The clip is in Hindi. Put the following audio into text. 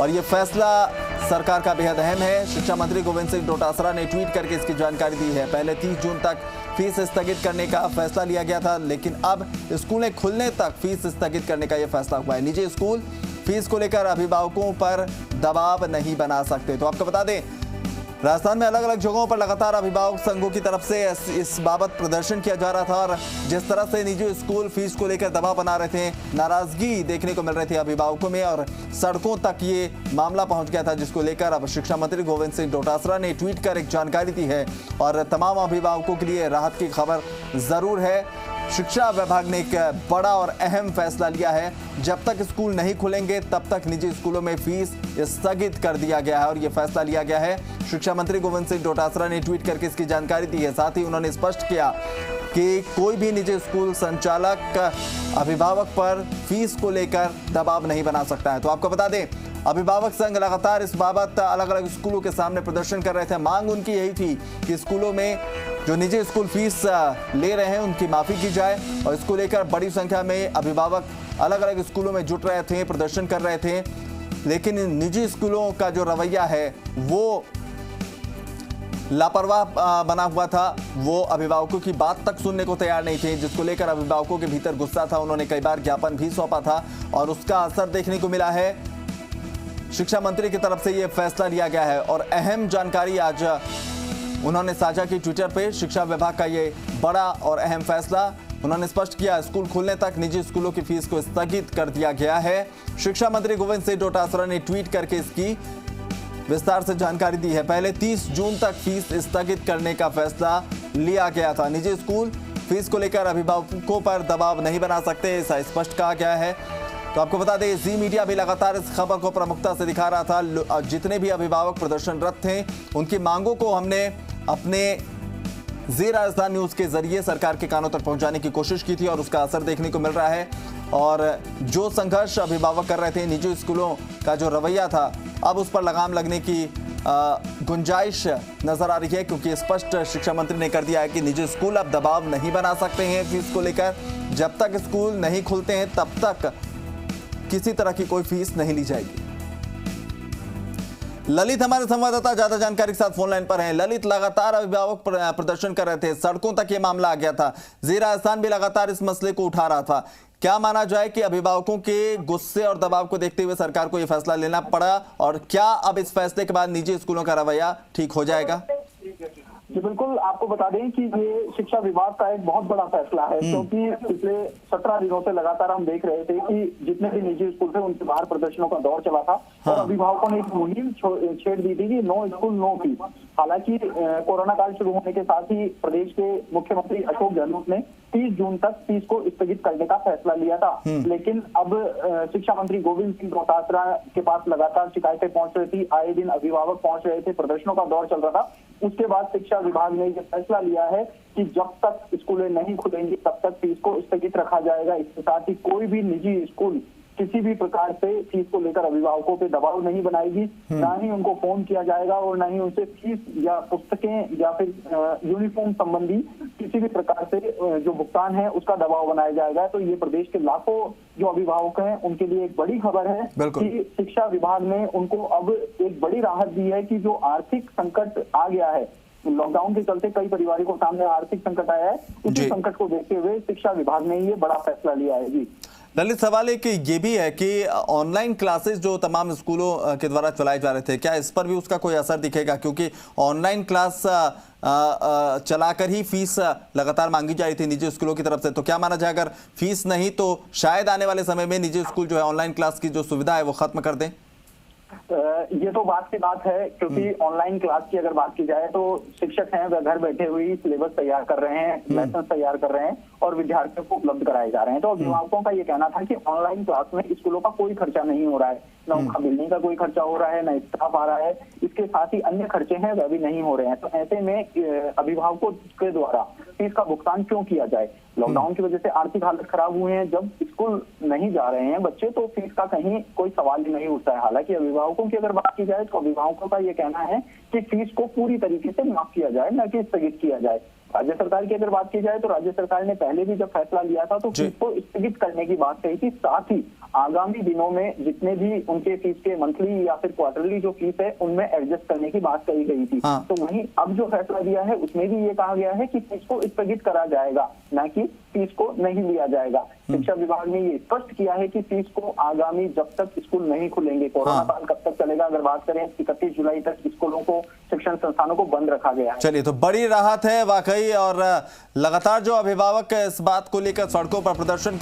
और ये फैसला सरकार का बेहद अहम है। शिक्षा मंत्री गोविंद सिंह डोटासरा ने ट्वीट करके इसकी जानकारी दी है। पहले 30 जून तक फीस स्थगित करने का फैसला लिया गया था, लेकिन अब स्कूलें खुलने तक फीस स्थगित करने का यह फैसला हुआ है। निजी स्कूल फीस को लेकर अभिभावकों पर दबाव नहीं बना सकते। तो आपको बता दें, राजस्थान में अलग अलग जगहों पर लगातार अभिभावक संघों की तरफ से इस बाबत प्रदर्शन किया जा रहा था और जिस तरह से निजी स्कूल फीस को लेकर दबाव बना रहे थे, नाराजगी देखने को मिल रही थी अभिभावकों में और सड़कों तक ये मामला पहुंच गया था, जिसको लेकर अब शिक्षा मंत्री गोविंद सिंह डोटासरा ने ट्वीट कर एक जानकारी दी है और तमाम अभिभावकों के लिए राहत की खबर जरूर है। शिक्षा विभाग ने एक बड़ा और अहम फैसला लिया है। जब तक स्कूल नहीं खुलेंगे तब तक निजी स्कूलों में फीस स्थगित कर दिया गया है और यह फैसला लिया गया है। शिक्षा मंत्री गोविंद सिंह डोटासरा ने ट्वीट करके इसकी जानकारी दी है। साथ ही उन्होंने स्पष्ट किया कि कोई भी निजी स्कूल संचालक अभिभावक पर फीस को लेकर दबाव नहीं बना सकता है। तो आपको बता दें, अभिभावक संघ लगातार इस बाबत अलग अलग स्कूलों के सामने प्रदर्शन कर रहे थे। मांग उनकी यही थी कि स्कूलों में जो निजी स्कूल फीस ले रहे हैं उनकी माफी की जाए और इसको लेकर बड़ी संख्या में अभिभावक अलग अलग स्कूलों में जुट रहे थे, प्रदर्शन कर रहे थे। लेकिन निजी स्कूलों का जो रवैया है वो लापरवाह बना हुआ था। वो अभिभावकों की बात तक सुनने को तैयार नहीं थे, जिसको लेकर अभिभावकों के भीतर गुस्सा था। उन्होंने कई बार ज्ञापन भी सौंपा था और उसका असर देखने को मिला है। शिक्षा मंत्री की तरफ से यह फैसला लिया गया है और अहम जानकारी आज उन्होंने साझा की ट्विटर पे। शिक्षा विभाग का ये बड़ा और अहम फैसला उन्होंने स्पष्ट किया, स्कूल खुलने तक निजी स्कूलों की फीस को स्थगित कर दिया गया है। शिक्षा मंत्री गोविंद सिंह डोटासरा ने ट्वीट करके इसकी विस्तार से जानकारी दी है। पहले 30 जून तक फीस स्थगित करने का फैसला लिया गया था। निजी स्कूल फीस को लेकर अभिभावकों पर दबाव नहीं बना सकते, ऐसा स्पष्ट कहा गया है। तो आपको बता दें, जी मीडिया भी लगातार इस खबर को प्रमुखता से दिखा रहा था। जितने भी अभिभावक प्रदर्शनरत थे उनकी मांगों को हमने अपने जी राजस्थान न्यूज के जरिए सरकार के कानों तक पहुंचाने की कोशिश की थी और उसका असर देखने को मिल रहा है। और जो संघर्ष अभिभावक कर रहे थे, निजी स्कूलों का जो रवैया था, अब उस पर लगाम लगने की गुंजाइश नजर आ रही है, क्योंकि स्पष्ट शिक्षा मंत्री ने कर दिया है कि निजी स्कूल अब दबाव नहीं बना सकते हैं फीस को लेकर। जब तक स्कूल नहीं खुलते हैं तब तक किसी तरह की कोई फीस नहीं ली जाएगी। ललित हमारे संवाददाता ज्यादा जानकारी के साथ फोन लाइन पर हैं। ललित, लगातार अभिभावक प्रदर्शन कर रहे थे, सड़कों तक ये मामला आ गया था, जी राजस्थान भी लगातार इस मसले को उठा रहा था। क्या माना जाए कि अभिभावकों के गुस्से और दबाव को देखते हुए सरकार को यह फैसला लेना पड़ा और क्या अब इस फैसले के बाद निजी स्कूलों का रवैया ठीक हो जाएगा? जी बिल्कुल, आपको बता दें कि ये शिक्षा विभाग का एक बहुत बड़ा फैसला है, क्योंकि पिछले 17 दिनों से लगातार हम देख रहे थे कि जितने भी निजी स्कूल थे उनके बाहर प्रदर्शनों का दौर चला था। और अभिभावकों ने एक मुहिम छेड़ दी थी कि नो स्कूल नो फीस। हालांकि कोरोना काल शुरू होने के साथ ही प्रदेश के मुख्यमंत्री अशोक गहलोत ने 30 जून तक फीस को स्थगित करने का फैसला लिया था, लेकिन अब शिक्षा मंत्री गोविंद सिंह डोटासरा के पास लगातार शिकायतें पहुंच रही थी, आए दिन अभिभावक पहुंच रहे थे, प्रदर्शनों का दौर चल रहा था। उसके बाद शिक्षा विभाग ने यह फैसला लिया है कि जब तक स्कूलें नहीं खुलेंगी तब तक फीस को स्थगित रखा जाएगा। इसके साथ ही कोई भी निजी स्कूल किसी भी प्रकार से फीस को लेकर अभिभावकों पे दबाव नहीं बनाएगी, ना ही उनको फोन किया जाएगा और ना ही उनसे फीस या पुस्तकें या फिर यूनिफॉर्म संबंधी किसी भी प्रकार से जो भुगतान है उसका दबाव बनाया जाएगा। तो ये प्रदेश के लाखों जो अभिभावक हैं उनके लिए एक बड़ी खबर है कि शिक्षा विभाग ने उनको अब एक बड़ी राहत दी है कि जो आर्थिक संकट आ गया है, लॉकडाउन के चलते कई परिवारों को सामने आर्थिक संकट आया है, उसी संकट को देखते हुए शिक्षा विभाग ने ये बड़ा फैसला लिया है। जी ललित, सवाल एक ये भी है कि ऑनलाइन क्लासेस जो तमाम स्कूलों के द्वारा चलाए जा रहे थे, क्या इस पर भी उसका कोई असर दिखेगा? क्योंकि ऑनलाइन क्लास चलाकर ही फीस लगातार मांगी जा रही थी निजी स्कूलों की तरफ से। तो क्या माना जाए, अगर फीस नहीं तो शायद आने वाले समय में निजी स्कूल जो है ऑनलाइन क्लास की जो सुविधा है वो खत्म कर दें? ये तो बात की बात है, क्योंकि ऑनलाइन क्लास की अगर बात की जाए तो शिक्षक हैं वह घर बैठे हुए सिलेबस तैयार कर रहे हैं, लेसन तैयार कर रहे हैं और विद्यार्थियों को उपलब्ध कराए जा रहे हैं। तो अभिभावकों का ये कहना था कि ऑनलाइन क्लास में स्कूलों का कोई खर्चा नहीं हो रहा है, न उनका बिल्डिंग का कोई खर्चा हो रहा है, न स्टाफ आ रहा है, इसके साथ ही अन्य खर्चे हैं वह भी नहीं हो रहे हैं। तो ऐसे में अभिभावकों के द्वारा फीस का भुगतान क्यों किया जाए? लॉकडाउन की वजह से आर्थिक हालत खराब हुए हैं, जब स्कूल नहीं जा रहे हैं बच्चे तो फीस का कहीं कोई सवाल ही नहीं उठता है। हालांकि अभिभावकों की अगर बात की जाए तो अभिभावकों का ये कहना है कि फीस को पूरी तरीके से माफ किया जाए, न कि स्थगित किया जाए। राज्य सरकार की अगर बात की जाए तो राज्य सरकार ने पहले भी जब फैसला लिया था तो फीस को स्थगित करने की बात कही थी, साथ ही आगामी दिनों में जितने भी उनके फीस के मंथली या फिर क्वार्टरली जो फीस है उनमें एडजस्ट करने की बात कही गई थी। तो वहीं अब जो फैसला दिया है उसमें भी ये कहा गया है कि फीस को स्थगित करा जाएगा, न कि फीस को नहीं लिया जाएगा। शिक्षा विभाग ने ये स्पष्ट किया है कि फीस को आगामी जब तक स्कूल नहीं खुलेंगे, कोरोना काल कब तक चलेगा, अगर बात करें 31 जुलाई तक स्कूलों को, शिक्षण संस्थानों को बंद रखा गया है। चलिए, तो बड़ी राहत है वाकई, और लगातार जो अभिभावक इस बात को लेकर सड़कों पर प्रदर्शन